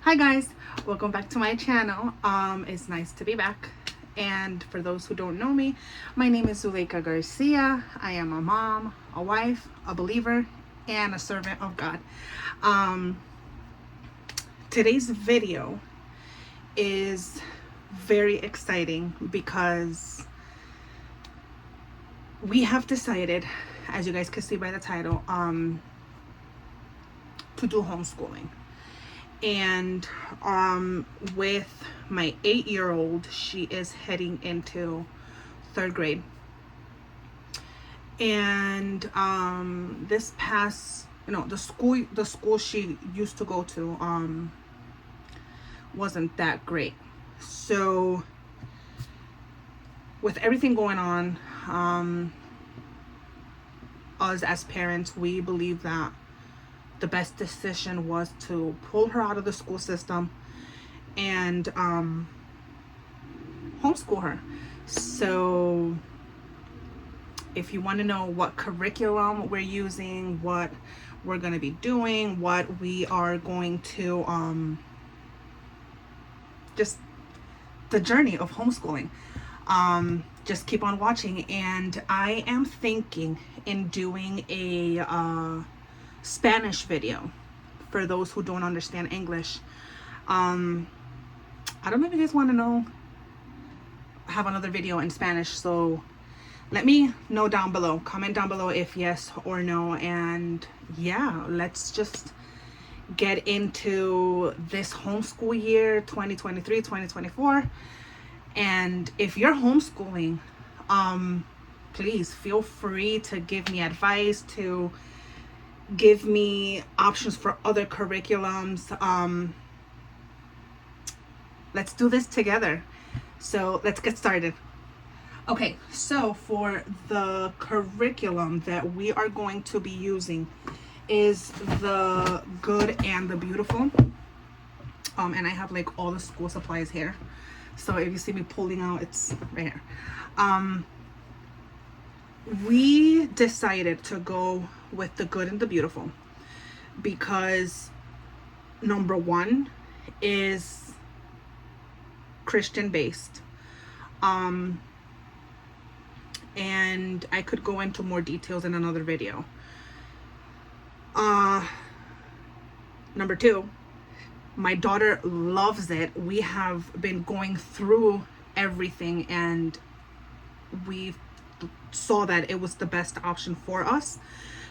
Hi guys, welcome back to my channel. It's nice to be back. And for those who don't know me, my name is Zuleika Garcia. I am a mom, a wife, a believer, and a servant of God. Um, Today's video is very exciting because we have decided, as you guys can see by the title, to do homeschooling. And with my 8-year-old, she is heading into 3rd grade. And this past, the school she used to go to wasn't that great. So with everything going on, us as parents, we believe that the best decision was to pull her out of the school system and homeschool her. So if you want to know what curriculum we're using, what we're going to be doing, what we are going to just the journey of homeschooling, just keep on watching. And I am thinking in doing a Spanish video for those who don't understand English. I don't know if you guys want to know, have another video in Spanish, so let me know down below. Comment down below if yes or no. And yeah, let's just get into this homeschool year 2023-2024. And if you're homeschooling, please feel free to give me advice, to give me options for other curriculums. Let's do this together. So let's get started. Okay, so for the curriculum that we are going to be using is the Good and the Beautiful. And I have like all the school supplies here. So if you see me pulling out, it's right here. We decided to go with the Good and the Beautiful because number one is Christian based. And I could go into more details in another video. Number two, my daughter loves it. We have been going through everything and we saw that it was the best option for us.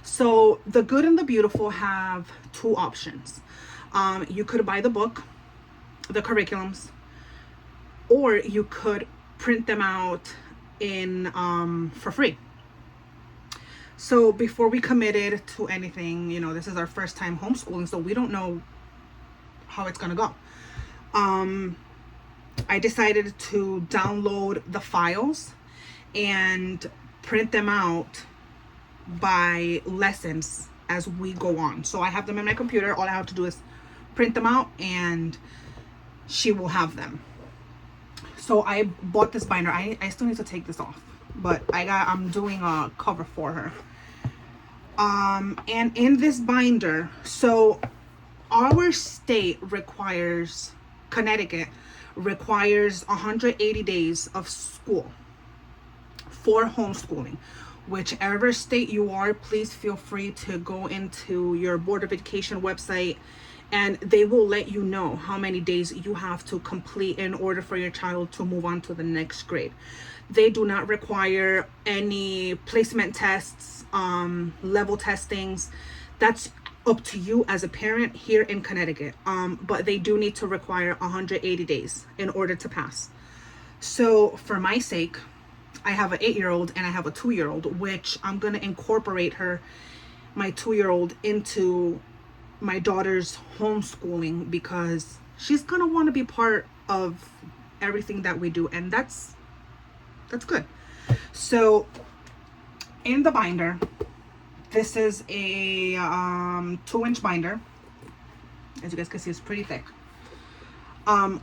So the Good and the Beautiful have two options. You could buy the book, the curriculums, or you could print them out in for free. So before we committed to anything, this is our first time homeschooling, so we don't know how it's gonna go. I decided to download the files and print them out by lessons as we go on. So I have them in my computer. All I have to do is print them out and she will have them. So I bought this binder. I still need to take this off, but I'm doing a cover for her. And in this binder, so our state requires, Connecticut requires 180 days of school for homeschooling. Whichever state you are, please feel free to go into your Board of Education website and they will let you know how many days you have to complete in order for your child to move on to the next grade. They do not require any placement tests, level testings. That's up to you as a parent here in Connecticut. But they do need to require 180 days in order to pass. So for my sake, I have an 8-year-old and I have a 2-year-old, which I'm going to incorporate my 2-year-old into my daughter's homeschooling because she's going to want to be part of everything that we do. And that's good. So in the binder, this is a 2-inch binder. As you guys can see, it's pretty thick.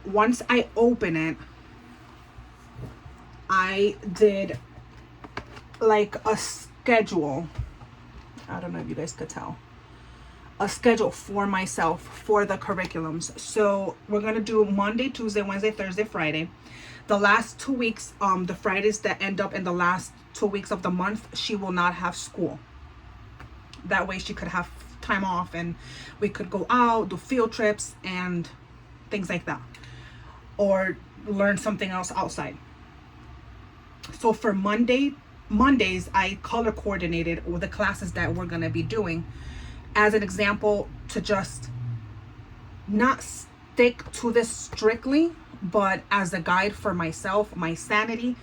Once I open it, I did like a schedule. I don't know if you guys could tell. a schedule for myself for the curriculums. So we're going to do Monday, Tuesday, Wednesday, Thursday, Friday. The last 2 weeks, the Fridays that end up in the last 2 weeks of the month, she will not have school. That way she could have time off and we could go out, do field trips and things like that, or learn something else outside. So for Mondays, I color coordinated with the classes that we're going to be doing as an example, to just not stick to this strictly, but as a guide for myself, my sanity,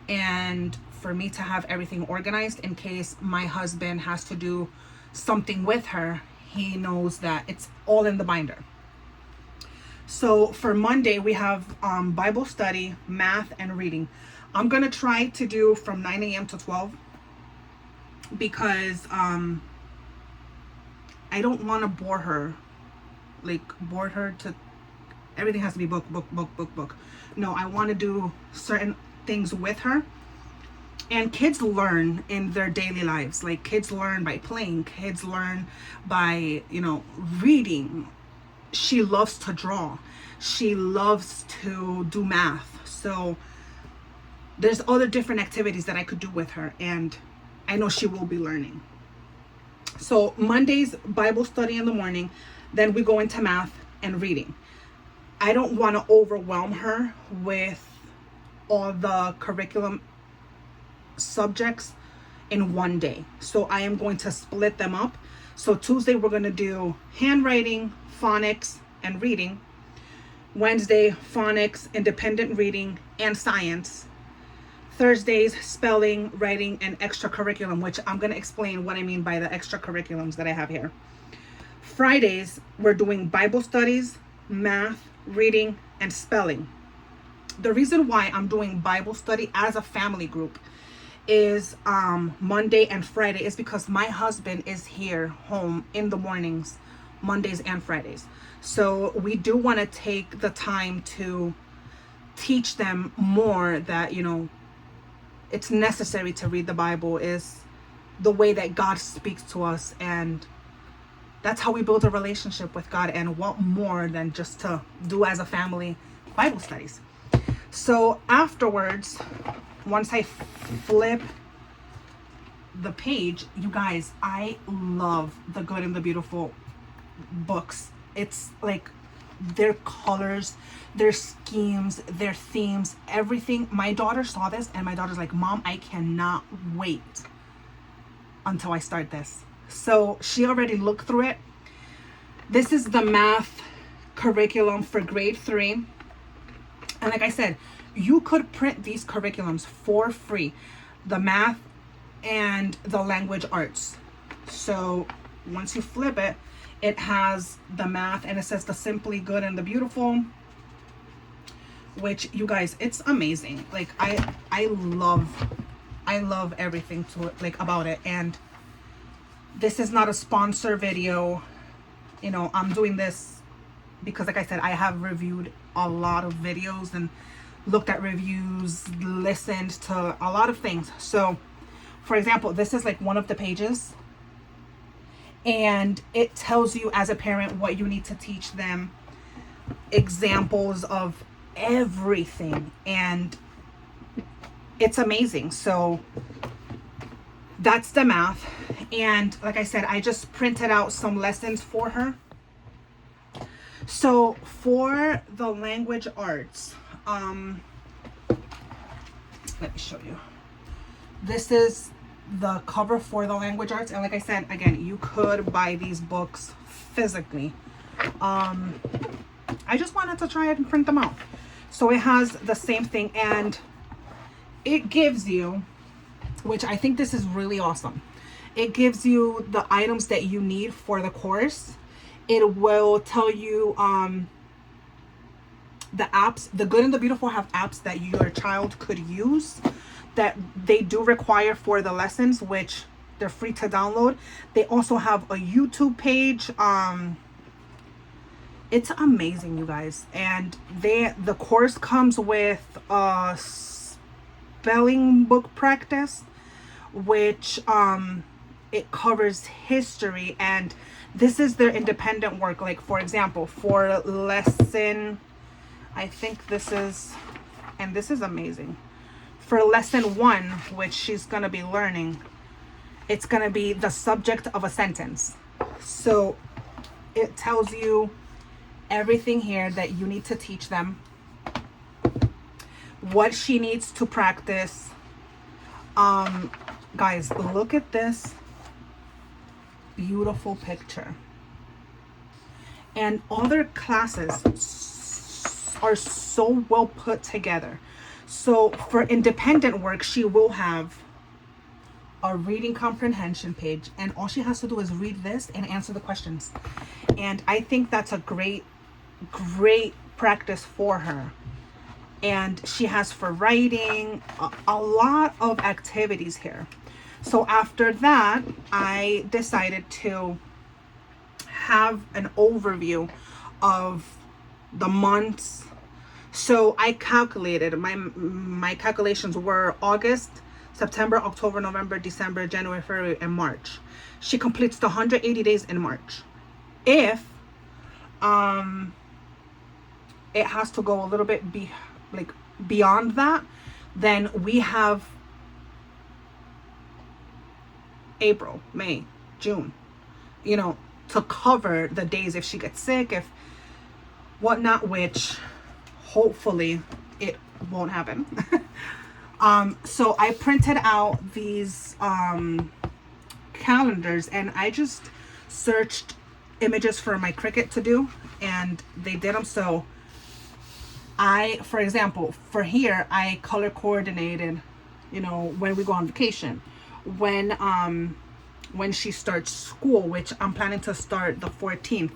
and for me to have everything organized in case my husband has to do something with her. He knows that it's all in the binder. So for Monday, we have Bible study, math, and reading. I'm going to try to do from 9 a.m. to 12 because I don't want to bore her to everything has to be book. No, I want to do certain things with her. And kids learn in their daily lives. Like, kids learn by playing, kids learn by, reading. She loves to draw. She loves to do math. So there's other different activities that I could do with her, and I know she will be learning. So Mondays, Bible study in the morning, then we go into math and reading. I don't want to overwhelm her with all the curriculum subjects in one day. So I am going to split them up. So Tuesday, we're going to do handwriting, phonics, and reading. Wednesday, phonics, independent reading, and science. Thursdays, spelling, writing, and extracurriculum, which I'm going to explain what I mean by the extracurriculums that I have here. Fridays, we're doing Bible studies, math, reading, and spelling. The reason why I'm doing Bible study as a family group is Monday and Friday is because my husband is here home in the mornings, Mondays and Fridays. So we do want to take the time to teach them more that, it's necessary to read the Bible, is the way that God speaks to us, and that's how we build a relationship with God, and what more than just to do as a family Bible studies. So afterwards, once I flip the page, you guys, I love the Good and the Beautiful books. It's like their colors, their schemes, their themes, everything. My daughter saw this and my daughter's like, Mom, I cannot wait until I start this. So she already looked through it. This is the math curriculum for grade 3. And like I said, you could print these curriculums for free, the math and the language arts. So once you flip it, it has the math and it says the Simply Good and the Beautiful, which, you guys, it's amazing. Like I love everything to it, like, about it. And this is not a sponsor video. I'm doing this because, like I said, I have reviewed a lot of videos and looked at reviews, listened to a lot of things. So for example, this is like one of the pages, and it tells you as a parent what you need to teach them, examples of everything, and it's amazing. So that's the math. And like I said, I just printed out some lessons for her. So for the language arts, let me show you. This is the cover for the language arts, and like I said, again, you could buy these books physically. I just wanted to try it and print them out. So it has the same thing, and it gives you, which I think this is really awesome, it gives you the items that you need for the course. It will tell you the apps. The Good and the Beautiful have apps that your child could use that they do require for the lessons, which they're free to download. They also have a YouTube page. It's amazing, you guys. And the course comes with a spelling book practice, which it covers history, and this is their independent work. Like, for example, for lesson, I think this is, and this is amazing. For lesson 1, which she's going to be learning, it's going to be the subject of a sentence. So it tells you everything here that you need to teach them, what she needs to practice. Guys, look at this beautiful picture. And other classes are so well put together. So for independent work, she will have a reading comprehension page, and all she has to do is read this and answer the questions. And I think that's a great practice for her. And she has for writing a lot of activities here. So after that, I decided to have an overview of the months. So I calculated, my calculations were August, September, October, November, December, January, February, and March. She completes the 180 days in March. If it has to go a little bit beyond that, then we have April, May, June, to cover the days if she gets sick, if whatnot, which hopefully it won't happen. So I printed out these calendars, and I just searched images for my Cricut to do, and they did them. So for example, for here, I color coordinated, when we go on vacation, when she starts school, which I'm planning to start the 14th,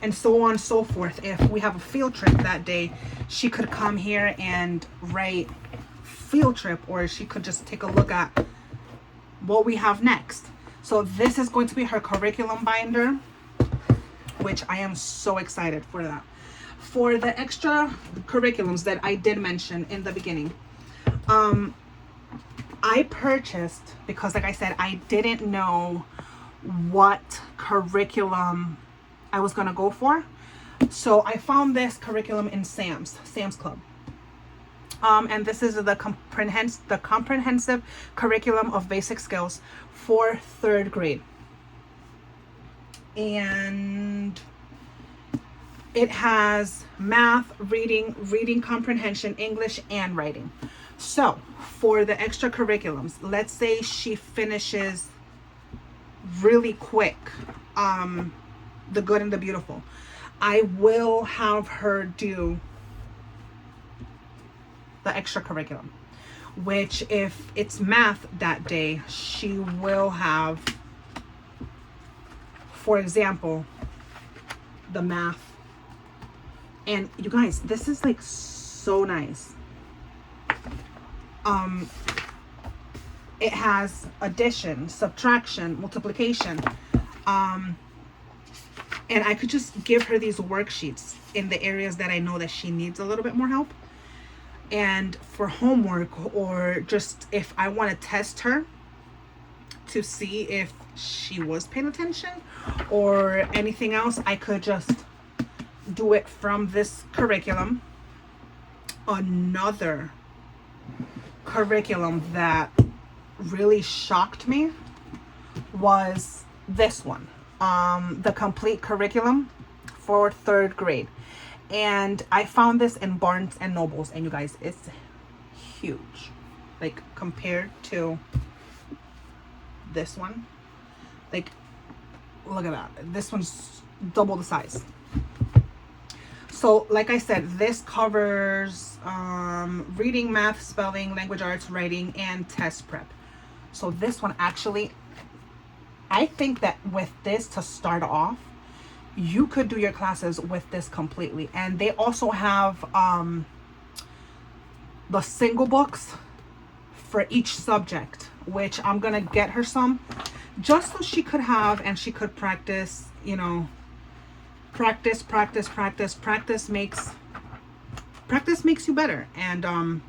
and so on and so forth. If we have a field trip that day, she could come here and write field trip, or she could just take a look at what we have next. So this is going to be her curriculum binder, which I am so excited for that. For the extra curriculums that I did mention in the beginning, I purchased, because like I said, I didn't know what curriculum I was gonna go for. So I found this curriculum in Sam's Club. And this is the comprehensive curriculum of basic skills for 3rd grade. And it has math, reading comprehension, English, and writing. So for the extra curriculums, let's say she finishes really quick the good and the beautiful, I will have her do the extra curriculum, which if it's math that day, she will have, for example, the math. And you guys, this is like so nice. It has addition, subtraction, multiplication, and I could just give her these worksheets in the areas that I know that she needs a little bit more help. And for homework, or just if I want to test her to see if she was paying attention or anything else, I could just do it from this curriculum. Another curriculum that really shocked me was this one, the complete curriculum for 3rd grade. And I found this in Barnes and Nobles, and you guys, it's huge, like compared to this one. Like, look at that, this one's double the size. So like I said, this covers reading, math, spelling, language arts, writing, and test prep. So this one, actually, I think that with this to start off, you could do your classes with this completely. And they also have the single books for each subject, which I'm gonna get her some, just so she could have, and she could practice, practice makes you better. And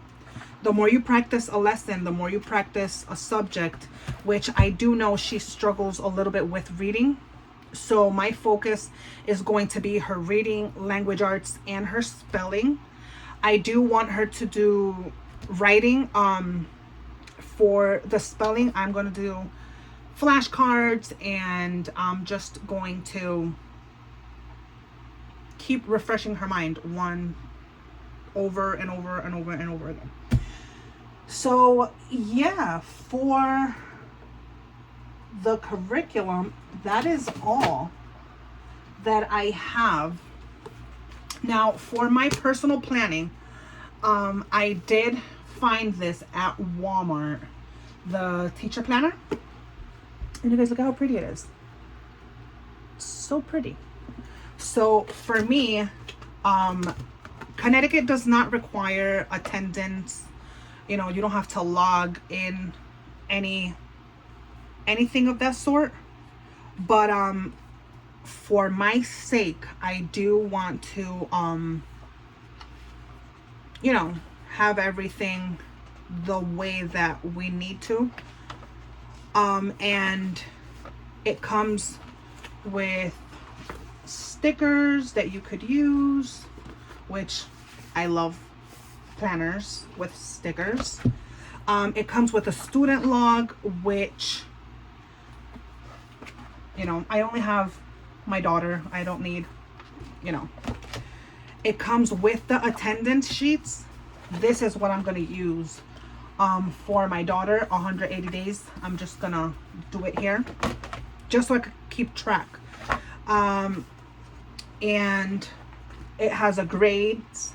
the more you practice a lesson, the more you practice a subject, which I do know she struggles a little bit with reading. So my focus is going to be her reading, language arts, and her spelling. I do want her to do writing. For the spelling, I'm going to do flashcards, and I'm just going to keep refreshing her mind one over and over and over and over again. So yeah, for the curriculum, that is all that I have. Now for my personal planning, I did find this at Walmart, the teacher planner, and you guys look how pretty it is. So pretty. So for me, Connecticut does not require attendance. You know, you don't have to log in anything of that sort. But for my sake, I do want to you know, have everything the way that we need to. And it comes with stickers that you could use, which I love planners with stickers. It comes with a student log, which, you know, I only have my daughter. I don't need, you know. It comes with the attendance sheets. This is what I'm going to use for my daughter, 180 days. I'm just going to do it here just so I could keep track. And it has a grades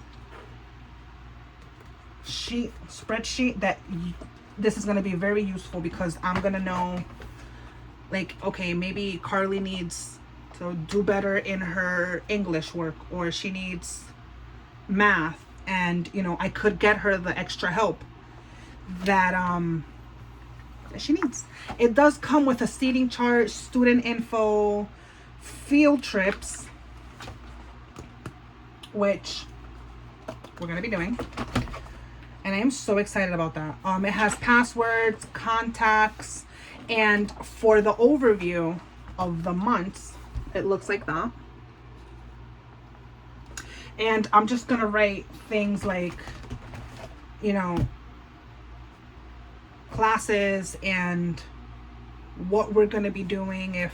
sheet, spreadsheet, that this is going to be very useful because I'm going to know, like, okay, maybe Carly needs to do better in her English work, or she needs math, and you know, I could get her the extra help that she needs. It does come with a seating chart, student info, field trips, which we're gonna be doing, and I am so excited about that. It has passwords, contacts, and for the overview of the months, it looks like that. And I'm just gonna write things like, you know, classes and what we're gonna be doing, if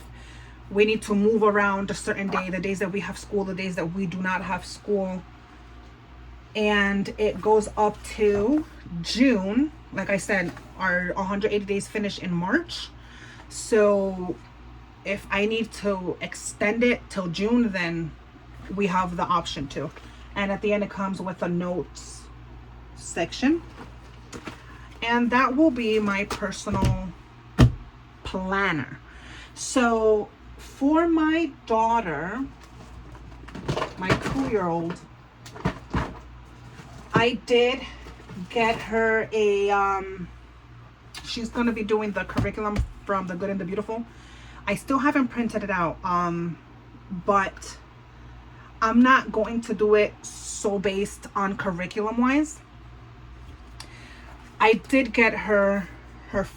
we need to move around a certain day, the days that we have school, the days that we do not have school. And it goes up to June. Like I said, our 180 days finish in March. So if I need to extend it till June, then we have the option to. And at the end, it comes with a notes section. And that will be my personal planner. So for my daughter, my 2-year-old, I did get her a she's going to be doing the curriculum from The Good and the Beautiful. I still haven't printed it out, but I'm not going to do it so based on curriculum wise. I did get her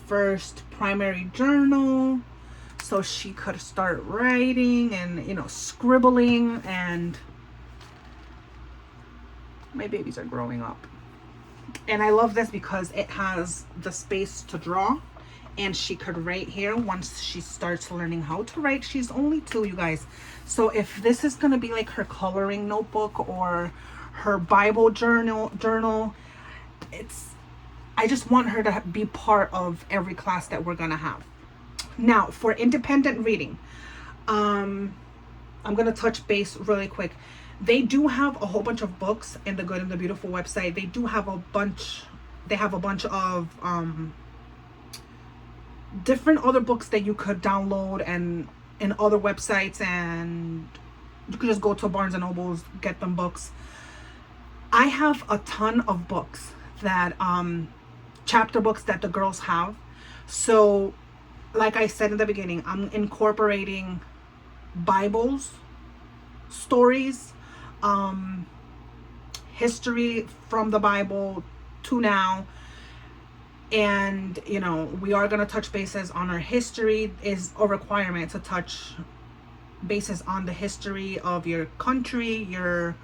first primary journal so she could start writing and, you know, scribbling, and my babies are growing up. And I love this because it has the space to draw, and she could write here once she starts learning how to write. She's only 2, you guys. So if this is going to be like her coloring notebook or her Bible journal, I just want her to be part of every class that we're going to have. Now, for independent reading, I'm going to touch base really quick. They do have a whole bunch of books in the Good and the Beautiful website. They do have a bunch of different other books that you could download and in other websites, and you could just go to Barnes and Nobles, get them books. I have a ton of books that chapter books that the girls have. So like I said in the beginning, I'm incorporating Bibles, stories, history from the Bible to now. And, you know, we are going to touch bases on our history. Is a requirement to touch bases on the history of your country, your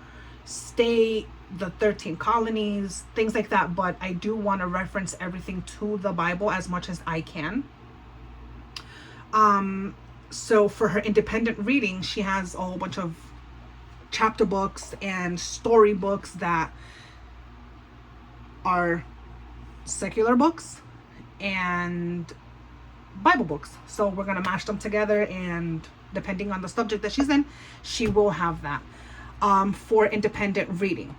state, the 13 colonies, things like that. But I do want to reference everything to the Bible as much as I can. So for her independent reading, she has a whole bunch of chapter books and story books that are secular books and Bible books. So we're going to mash them together, and depending on the subject that she's in, she will have that for independent reading.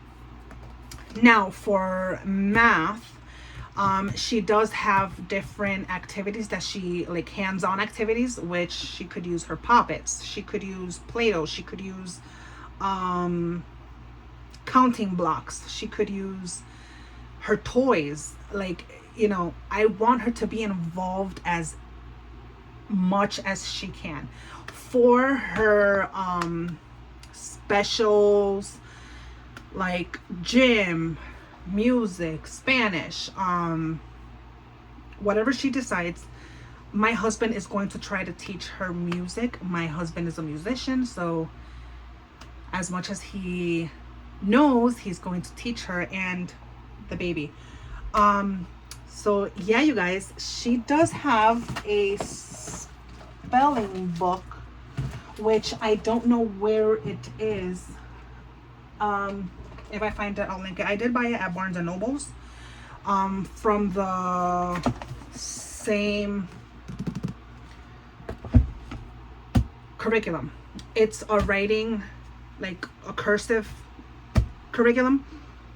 Now for math, she does have different activities that she, like hands-on activities, which she could use her poppets, she could use Play-Doh, she could use counting blocks, she could use her toys. Like, you know, I want her to be involved as much as she can. For her specials like gym, music, Spanish, whatever she decides, my husband is going to try to teach her music. My husband is a musician, so as much as he knows, he's going to teach her and the baby. So yeah, you guys, she does have a spelling book, which I don't know where it is. If I find it, I'll link it. I did buy it at Barnes and Nobles, from the same curriculum. It's a writing, like a cursive curriculum,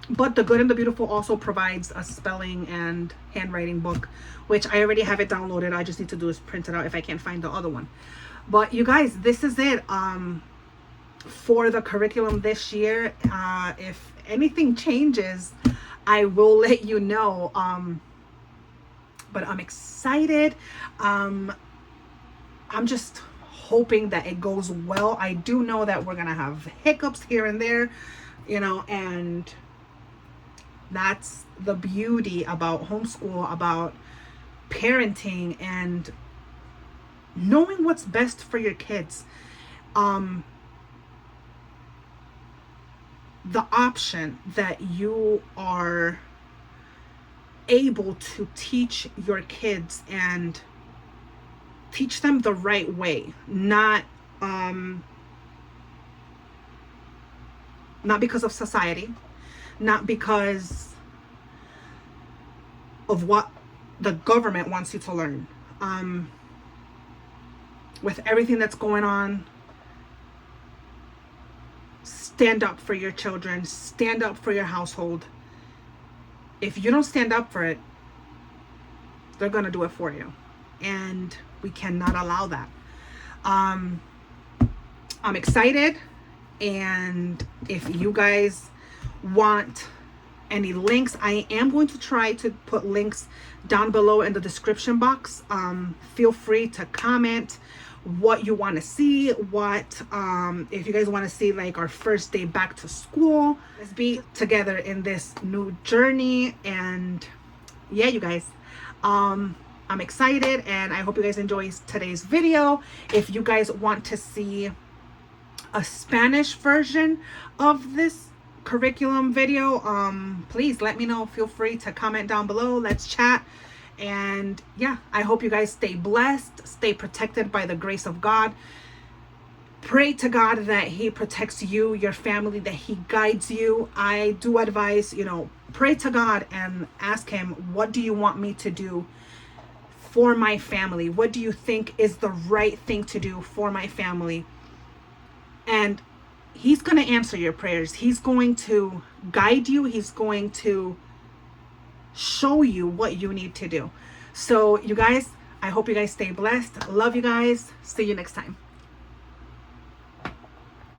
but The Good and the Beautiful also provides a spelling and handwriting book, which I already have it downloaded. I just need to do is print it out if I can't find the other one. But you guys, this is it for the curriculum this year. If anything changes, I will let you know. But I'm excited. I'm just hoping that it goes well. I do know that we're gonna have hiccups here and there, you know, and that's the beauty about homeschool, about parenting, and knowing what's best for your kids. The option that you are able to teach your kids and teach them the right way, not because of society, not because of what the government wants you to learn. With everything that's going on, stand up for your children, stand up for your household. If you don't stand up for it, they're gonna do it for you, and we cannot allow that. I'm excited, and if you guys want any links, I am going to try to put links down below in the description box. Feel free to comment what you want to see, what if you guys want to see like our first day back to school. Let's be together in this new journey. And yeah, you guys, I'm excited, and I hope you guys enjoy today's video. If you guys want to see a Spanish version of this curriculum video, please let me know. Feel free to comment down below. Let's chat. And yeah, I hope you guys stay blessed, stay protected by the grace of God. Pray to God that he protects you, your family, that he guides you. I do advise, you know, pray to God and ask him, what do you want me to do for my family? What do you think is the right thing to do for my family? And he's going to answer your prayers. He's going to guide you. He's going to show you what you need to do. So you guys, I hope you guys stay blessed. Love you guys. See you next time.